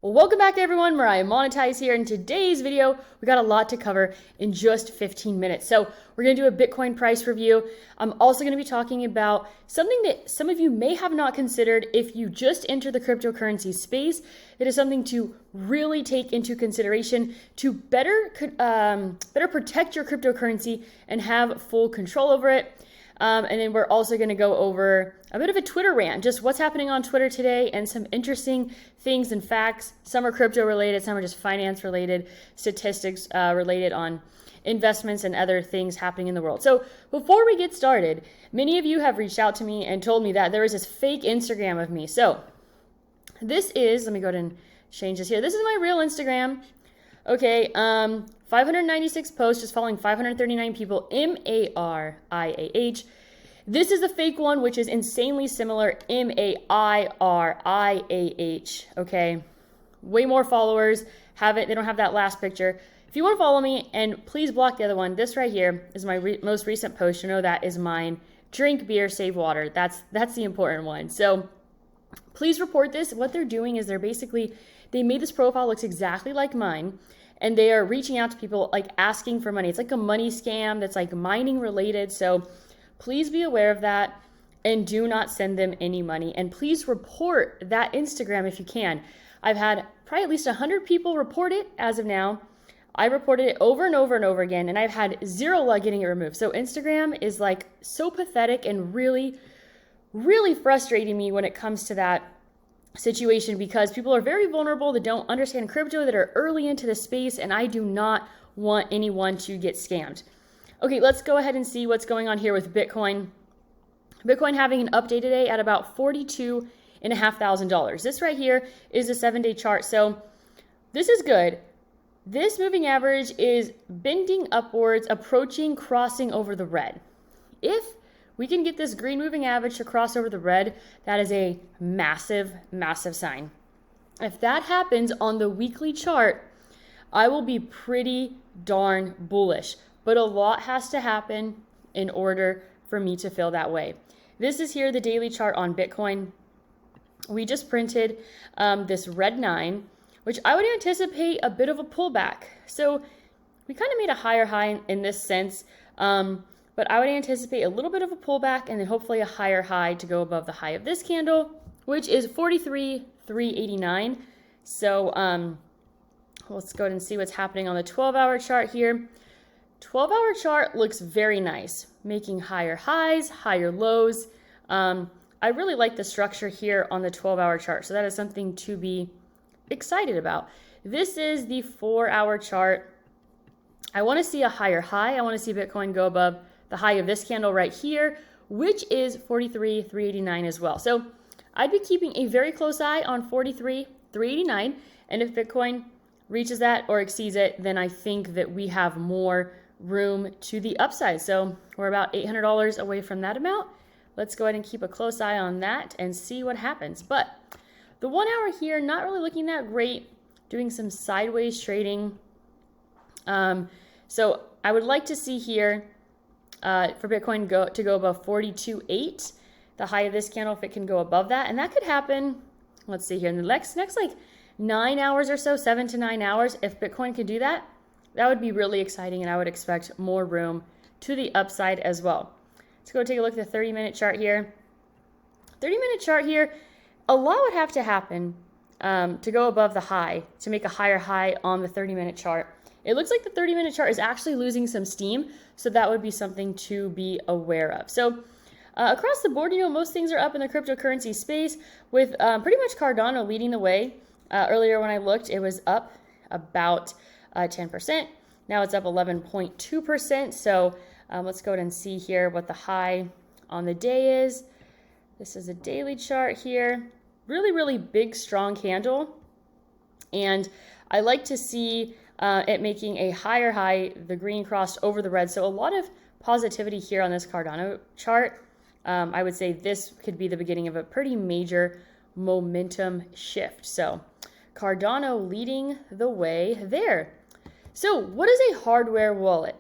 Well, welcome back everyone, Mariah Monetize here. In today's video, we got a lot to cover in just 15 minutes. So we're gonna do a Bitcoin price review. I'm also gonna be talking about something that some of you may have not considered if you just enter the cryptocurrency space. It is something to really take into consideration to better protect your cryptocurrency and have full control over it. And then we're also going to go over a bit of a Twitter rant, just what's happening on Twitter today and some interesting things and facts. Some are crypto related, some are just finance related, statistics related on investments and other things happening in the world. So before we get started, many of you have reached out to me and told me that there is this fake Instagram of me. So this is, let me go ahead and change this here. This is my real Instagram. Okay, 596 posts, just following 539 people, M-A-R-I-A-H. This is the fake one, which is insanely similar, M-A-I-R-I-A-H, okay? Way more followers, they don't have that last picture. If you want to follow me, and please block the other one, this right here is my most recent post. You know that is mine. Drink beer, save water. That's the important one. So please report this. What they're doing is they made this profile looks exactly like mine, and they are reaching out to people like asking for money. It's like a money scam that's like mining related. So please be aware of that and do not send them any money. And please report that Instagram if you can. I've had probably at least 100 people report it as of now. I reported it over and over and over again, and I've had zero luck getting it removed. So Instagram is like so pathetic and really, really frustrating me when it comes to that situation, because people are very vulnerable that don't understand crypto, that are early into the space, and I do not want anyone to get scammed. Okay, let's go ahead and see what's going on here with Bitcoin. Bitcoin having an update today at about $42,500. This right here is a 7-day chart, so this is good. This moving average is bending upwards, approaching, crossing over the red. If we can get this green moving average to cross over the red, that is a massive, massive sign. If that happens on the weekly chart, I will be pretty darn bullish. But a lot has to happen in order for me to feel that way. This is here the daily chart on Bitcoin. We just printed this red 9, which I would anticipate a bit of a pullback. So we kind of made a higher high in this sense. But I would anticipate a little bit of a pullback and then hopefully a higher high to go above the high of this candle, which is 43,389. So let's go ahead and see what's happening on the 12-hour chart here. 12-hour chart looks very nice, making higher highs, higher lows. I really like the structure here on the 12-hour chart, so that is something to be excited about. This is the 4-hour chart. I want to see a higher high. I want to see Bitcoin go above the high of this candle right here, which is 43,389 as well. So I'd be keeping a very close eye on 43,389. And if Bitcoin reaches that or exceeds it, then I think that we have more room to the upside. So we're about $800 away from that amount. Let's go ahead and keep a close eye on that and see what happens. But the 1 hour here, not really looking that great, doing some sideways trading. So I would like to see here for Bitcoin to go above 42.8, the high of this candle, if it can go above that. And that could happen, let's see here, in the next like 9 hours or so, 7 to 9 hours. If Bitcoin could do that, that would be really exciting, and I would expect more room to the upside as well. Let's go take a look at the 30-minute chart here. 30-minute chart here, a lot would have to happen to go above the high, to make a higher high on the 30-minute chart. It looks like the 30-minute chart is actually losing some steam, so that would be something to be aware of. So across the board, most things are up in the cryptocurrency space, with pretty much Cardano leading the way. Earlier when I looked, it was up about 10%. Now it's up 11.2%. So let's go ahead and see here what the high on the day is. This is a daily chart here. Really, really big, strong candle. And I like to see it making a higher high, the green crossed over the red. So a lot of positivity here on this Cardano chart. I would say this could be the beginning of a pretty major momentum shift. So Cardano leading the way there. So what is a hardware wallet?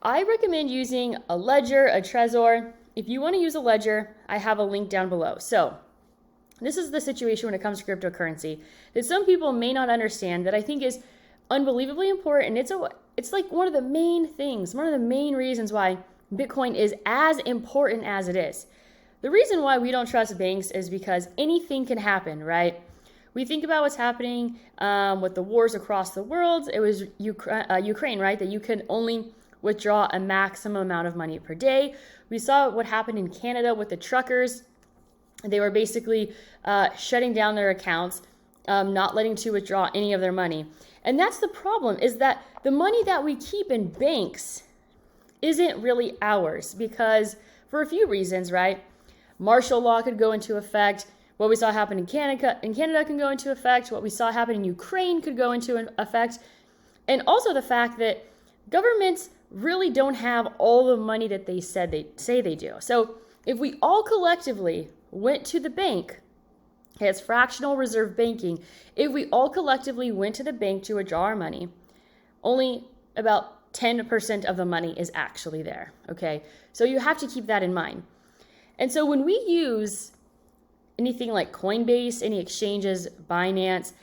I recommend using a Ledger, a Trezor. If you want to use a Ledger, I have a link down below. So This is the situation when it comes to cryptocurrency that some people may not understand, that I think is unbelievably important. It's like one of the main things, one of the main reasons why Bitcoin is as important as it is. The reason why we don't trust banks is because anything can happen, right? We think about what's happening with the wars across the world. It was Ukraine, right? That you can only withdraw a maximum amount of money per day. We saw what happened in Canada with the truckers. They were basically shutting down their accounts, not letting to withdraw any of their money. And that's the problem, is that the money that we keep in banks isn't really ours, because for a few reasons, right? Martial law could go into effect. What we saw happen in Canada can go into effect. What we saw happen in Ukraine could go into effect. And also the fact that governments really don't have all the money that they say they do. So if we all collectively went to the bank, okay, it's fractional reserve banking. If we all collectively went to the bank to withdraw our money, only about 10% of the money is actually there, okay? So you have to keep that in mind. And so when we use anything like Coinbase, any exchanges, Binance,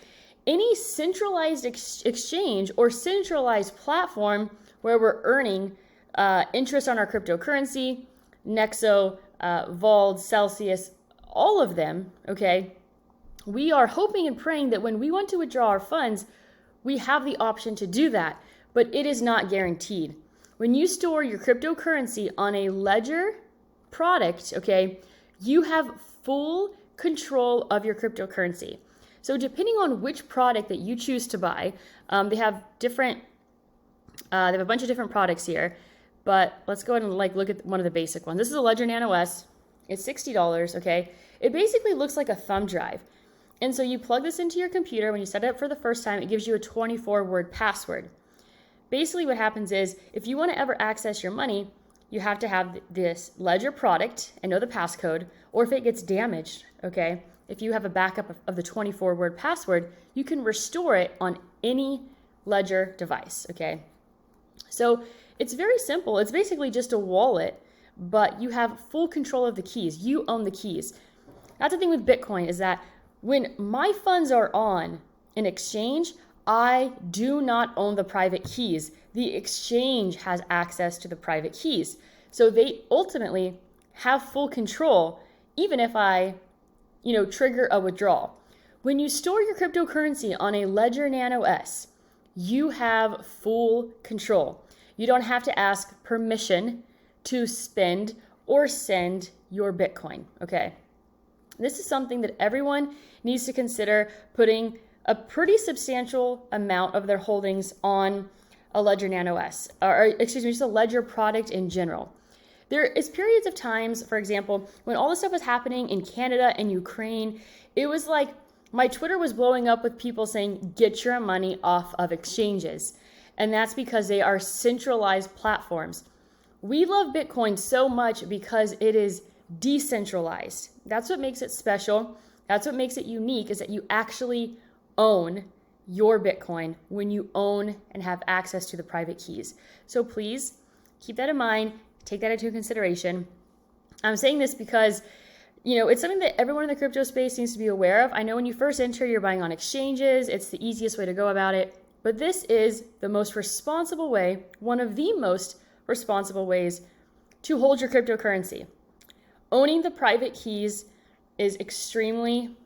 any centralized exchange or centralized platform where we're earning interest on our cryptocurrency, Nexo, Vault, Celsius, all of them, okay, we are hoping and praying that when we want to withdraw our funds, we have the option to do that, but it is not guaranteed. When you store your cryptocurrency on a Ledger product, okay, you have full control of your cryptocurrency. So depending on which product that you choose to buy, they have a bunch of different products here, but let's go ahead and look at one of the basic ones. This is a Ledger Nano S. It's $60, okay? It basically looks like a thumb drive. And so you plug this into your computer. When you set it up for the first time, it gives you a 24-word password. Basically what happens is, if you want to ever access your money, you have to have this Ledger product and know the passcode, or if it gets damaged, okay? If you have a backup of the 24-word password, you can restore it on any Ledger device, okay? So it's very simple. It's basically just a wallet, but you have full control of the keys. You own the keys. That's the thing with Bitcoin, is that when my funds are on an exchange, I do not own the private keys. The exchange has access to the private keys. So they ultimately have full control, even if I, trigger a withdrawal. When you store your cryptocurrency on a Ledger Nano S, you have full control. You don't have to ask permission to spend or send your Bitcoin, okay? This is something that everyone needs to consider, putting a pretty substantial amount of their holdings on a Ledger Nano S, just a Ledger product in general. There is periods of times, for example, when all this stuff was happening in Canada and Ukraine, it was like my Twitter was blowing up with people saying, get your money off of exchanges. And that's because they are centralized platforms. We love Bitcoin so much because it is decentralized. That's what makes it special. That's what makes it unique, is that you actually own your Bitcoin when you own and have access to the private keys. So please keep that in mind. Take that into consideration. I'm saying this because, it's something that everyone in the crypto space needs to be aware of. I know when you first enter, you're buying on exchanges. It's the easiest way to go about it. But this is the most responsible way, one of the most responsible ways to hold your cryptocurrency. Owning the private keys is extremely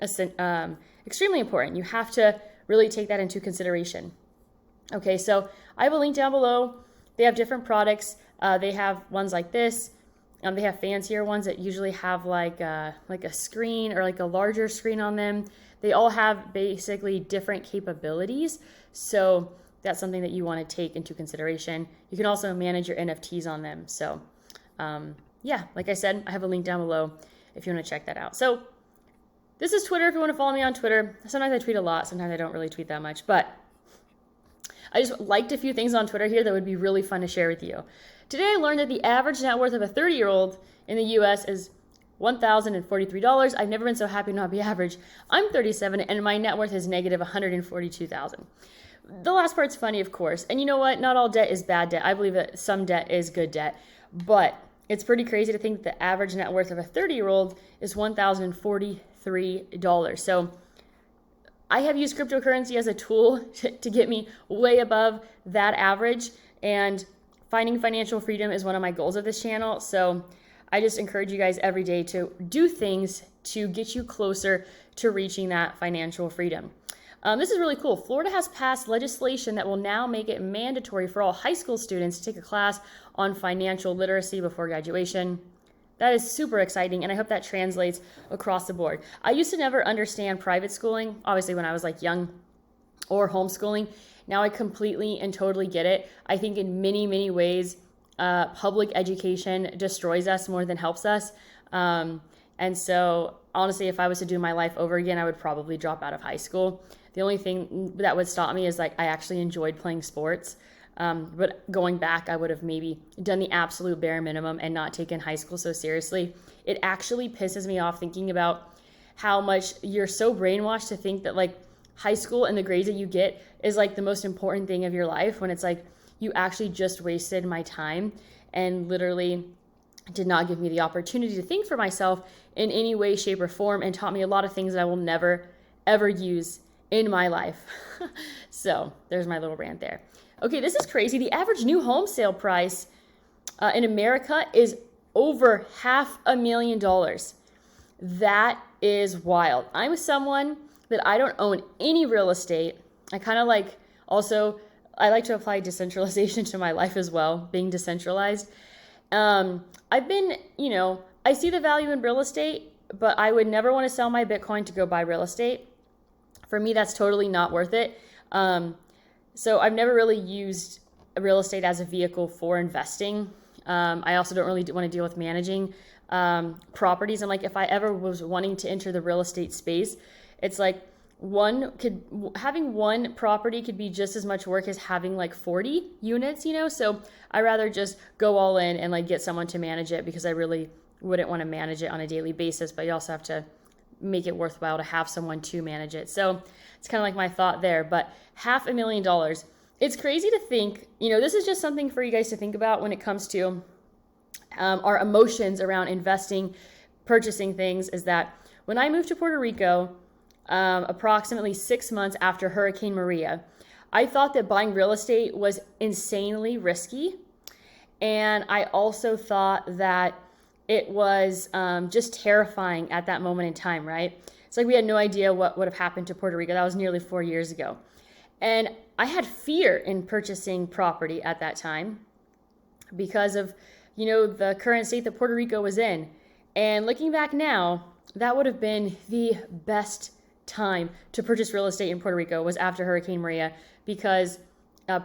important. You have to really take that into consideration. Okay, so I have a link down below. They have different products. They have ones like this. They have fancier ones that usually have like a screen or like a larger screen on them. They all have basically different capabilities. So that's something that you want to take into consideration. You can also manage your NFTs on them. So like I said, I have a link down below if you want to check that out. So this is Twitter if you want to follow me on Twitter. Sometimes I tweet a lot. Sometimes I don't really tweet that much. But I just liked a few things on Twitter here that would be really fun to share with you. Today I learned that the average net worth of a 30-year-old in the US is $1,043. I've never been so happy to not be average. I'm 37 and my net worth is negative $142,000. The last part's funny, of course. And you know what? Not all debt is bad debt. I believe that some debt is good debt. But it's pretty crazy to think that the average net worth of a 30-year-old is $1,043. $3. So I have used cryptocurrency as a tool to get me way above that average, and finding financial freedom is one of my goals of this channel. So I just encourage you guys every day to do things to get you closer to reaching that financial freedom. This is really cool. Florida has passed legislation that will now make it mandatory for all high school students to take a class on financial literacy before graduation. That is super exciting, and I hope that translates across the board. I used to never understand private schooling, obviously when I was like young, or homeschooling. Now I completely and totally get it. I think in many, many ways, public education destroys us more than helps us. And so honestly, if I was to do my life over again, I would probably drop out of high school. The only thing that would stop me is like I actually enjoyed playing sports. But going back, I would have maybe done the absolute bare minimum and not taken high school so seriously. It actually pisses me off thinking about how much you're so brainwashed to think that like high school and the grades that you get is like the most important thing of your life, when it's like you actually just wasted my time and literally did not give me the opportunity to think for myself in any way, shape, or form, and taught me a lot of things that I will never, ever use in my life. So there's my little rant there. Okay, this is crazy. The average new home sale price in America is over $500,000. That is wild. I'm someone that I don't own any real estate. I kind of like also, I like to apply decentralization to my life as well, being decentralized. I've been, I see the value in real estate, but I would never want to sell my Bitcoin to go buy real estate. For me, that's totally not worth it. So I've never really used real estate as a vehicle for investing. I also don't really want to deal with managing properties. And like, if I ever was wanting to enter the real estate space, it's like having one property could be just as much work as having like 40 units, So I rather just go all in and like get someone to manage it, because I really wouldn't want to manage it on a daily basis, but you also have to make it worthwhile to have someone to manage it. So it's kind of like my thought there, but $500,000. It's crazy to think, this is just something for you guys to think about when it comes to our emotions around investing, purchasing things, is that when I moved to Puerto Rico, approximately 6 months after Hurricane Maria, I thought that buying real estate was insanely risky. And I also thought that it was just terrifying at that moment in time, right? It's like we had no idea what would have happened to Puerto Rico. That was nearly 4 years ago. And I had fear in purchasing property at that time because of, the current state that Puerto Rico was in. And looking back now, that would have been the best time to purchase real estate in Puerto Rico, was after Hurricane Maria, because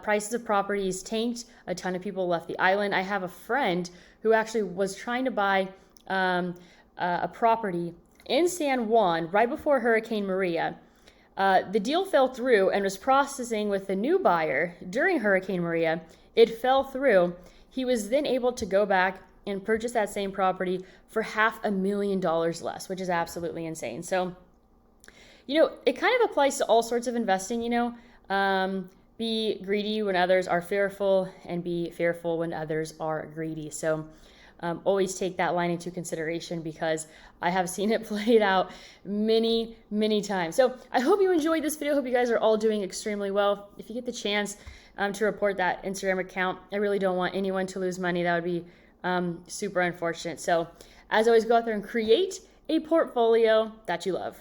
prices of properties tanked. A ton of people left the island. I have a friend who actually was trying to buy a property in San Juan right before Hurricane Maria. The deal fell through and was processing with the new buyer during Hurricane Maria. It fell through. He was then able to go back and purchase that same property for $500,000 less, which is absolutely insane. So, it kind of applies to all sorts of investing, be greedy when others are fearful, and be fearful when others are greedy. So always take that line into consideration, because I have seen it played out many, many times. So I hope you enjoyed this video. I hope you guys are all doing extremely well. If you get the chance to report that Instagram account, I really don't want anyone to lose money. That would be super unfortunate. So as always, go out there and create a portfolio that you love.